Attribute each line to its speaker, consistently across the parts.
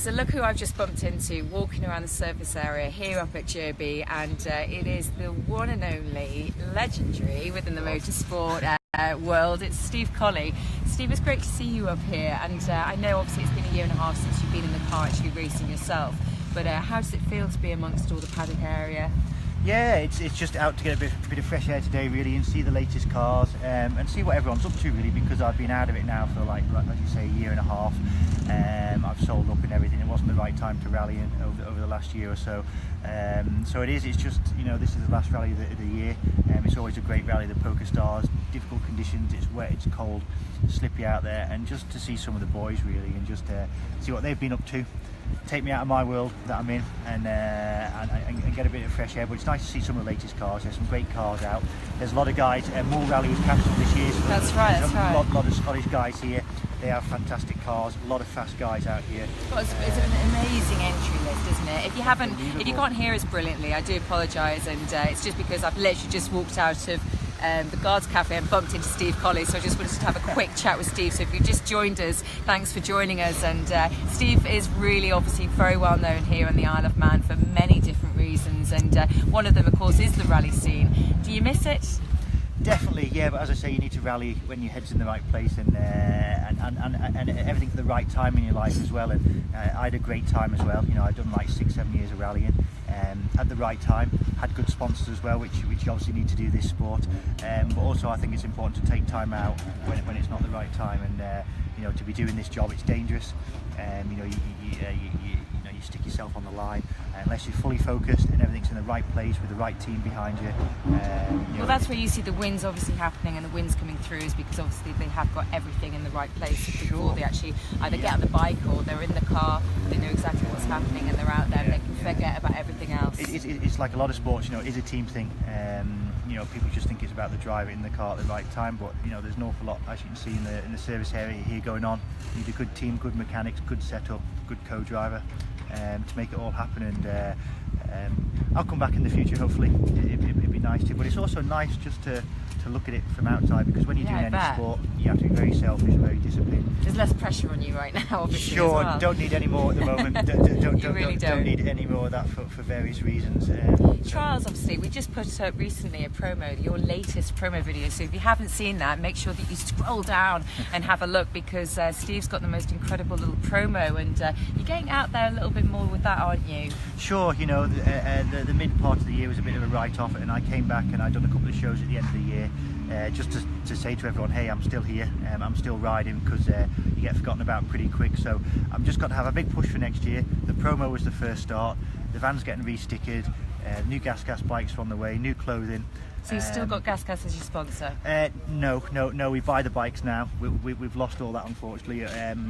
Speaker 1: So look who I've just bumped into walking around the surface area here up at Derby, and it is the one and only legendary within the motorsport world. It's Steve Colley. Steve, it's great to see you up here, and I know obviously it's been a year and a half since you've been in the car actually racing yourself, but how does it feel to be amongst all the paddock area?
Speaker 2: Yeah, it's just out to get a bit of fresh air today really, and see the latest cars and see what everyone's up to really, because I've been out of it now for like as you say, a year and a half. I've sold up and everything. It wasn't the right time to rally in over the last year or so. So it's just, you know, this is the last rally of the year. It's always a great rally, the Pokerstars. Difficult conditions, it's wet, it's cold, slippy out there, and just to see some of the boys really, and just see what they've been up to. Take me out of my world that I'm in, and get a bit of fresh air. But it's nice to see some of the latest cars. There's some great cars out. There's a lot of guys. Moore Rally was cancelled this year. So
Speaker 1: that's right.
Speaker 2: A lot of Scottish guys here. They have fantastic cars. A lot of fast guys out here.
Speaker 1: Well, it's an amazing entry list, isn't it? If you can't hear us brilliantly, I do apologise, and it's just because I've literally just walked out of the Guards Cafe and bumped into Steve Colley, so I just wanted to have a quick chat with Steve. So if you just joined us, thanks for joining us. And Steve is really obviously very well known here on the Isle of Man for many different reasons, and one of them of course is the rally scene. Do you miss it?
Speaker 2: Definitely, yeah, but as I say, you need to rally when your head's in the right place, and everything at the right time in your life as well. And I had a great time as well. You know, I'd done like 6-7 years of rallying at the right time, had good sponsors as well, which you obviously need to do this sport. But also I think it's important to take time out when it's not the right time, and you know, to be doing this job, it's dangerous. You know, you stick yourself on the line unless you're fully focused and everything's in the right place with the right team behind you.
Speaker 1: Well, that's where you see the wins obviously happening, and the wins coming through is because obviously they have got everything in the right place before they actually either get on the bike or they're in the car. They know exactly what's happening, and they're out there and they can forget about everything else.
Speaker 2: It's like a lot of sports, you know, it is a team thing. You know, people just think it's about the driver in the car at the right time, but you know, there's an awful lot, as you can see in the service area here, going on. You need a good team, good mechanics, good setup, good co-driver to make it all happen. And I'll come back in the future, hopefully. It'd be nice to, but it's also nice just to look at it from outside, because when you're doing any sport, you have to be very selfish, very disciplined.
Speaker 1: There's less pressure on you right now, obviously.
Speaker 2: Sure,
Speaker 1: as well.
Speaker 2: Don't need any more at the moment. Don't need any more of that for various reasons.
Speaker 1: Trials, obviously, we just put up recently a promo, your latest promo video, so if you haven't seen that, make sure that you scroll down and have a look, because Steve's got the most incredible little promo, and you're getting out there a little bit more with that, aren't you?
Speaker 2: Sure, you know, the mid part of the year was a bit of a write-off, and I came back and I'd done a couple of shows at the end of the year, just to say to everyone, hey, I'm still here, I'm still riding, because you get forgotten about pretty quick. So I'm just got to have a big push for next year. The promo was the first start, the van's getting re-stickered, new gas bikes are on the way, new clothing.
Speaker 1: So you've still got Gas as your sponsor?
Speaker 2: No, we buy the bikes now. We've lost all that, unfortunately.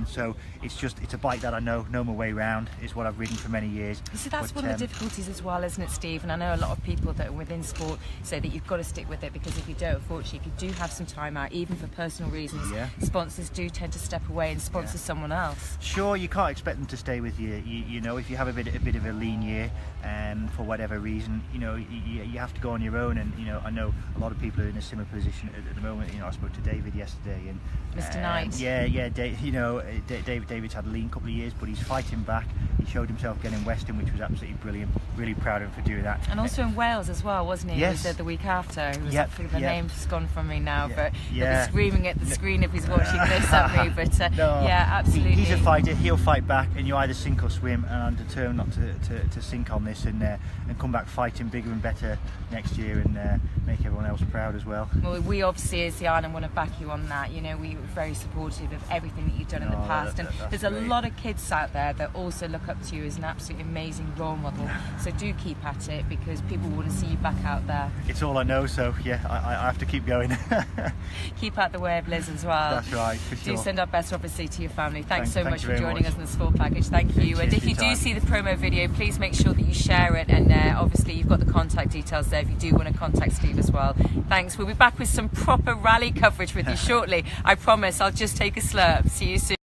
Speaker 2: So it's a bike that I know my way around. It's what I've ridden for many years.
Speaker 1: You see, that's one of the difficulties as well, isn't it, Steve? And I know a lot of people that are within sport say that you've got to stick with it, because if you don't, unfortunately, if you do have some time out, even for personal reasons, sponsors do tend to step away and sponsor someone else. Sure,
Speaker 2: you can't expect them to stay with you. You know, if you have a bit of a lean year, for whatever reason, you know, you have to go on your own. And you know, I know a lot of people are in a similar position at the moment. You know, I spoke to David yesterday, and
Speaker 1: Mr. Knight.
Speaker 2: David's had a lean couple of years, but he's fighting back. He showed himself getting Western, which was absolutely brilliant. Really proud of him for doing that.
Speaker 1: And also in Wales as well, wasn't he?
Speaker 2: Yes.
Speaker 1: He was the week after. He was the name's gone from me now, but he'll be screaming at the screen if he's watching this at me. But yeah, absolutely.
Speaker 2: He's a fighter. He'll fight back, and you either sink or swim. And I'm determined not to sink on this, and come back fighting bigger and better next year, and make everyone else proud as well.
Speaker 1: Well, we obviously as the island want to back you on that. You know, we were very supportive of everything that you've done in the past, and there's a lot of kids out there that also look up to you as an absolutely amazing role model. So do keep at it, because people want to see you back out there.
Speaker 2: It's all I know, so yeah, I have to keep going.
Speaker 1: Keep out the way of Liz as well.
Speaker 2: That's right, for sure.
Speaker 1: Do send our best obviously to your family. Thanks so much for joining us in the sport package. Thank you. And if you do see the promo video, please make sure that you share it, and obviously you've got the contact details there if you do want to contact Steve as well. Thanks. We'll be back with some proper rally coverage with you shortly. I promise. I'll just take a slurp. See you soon.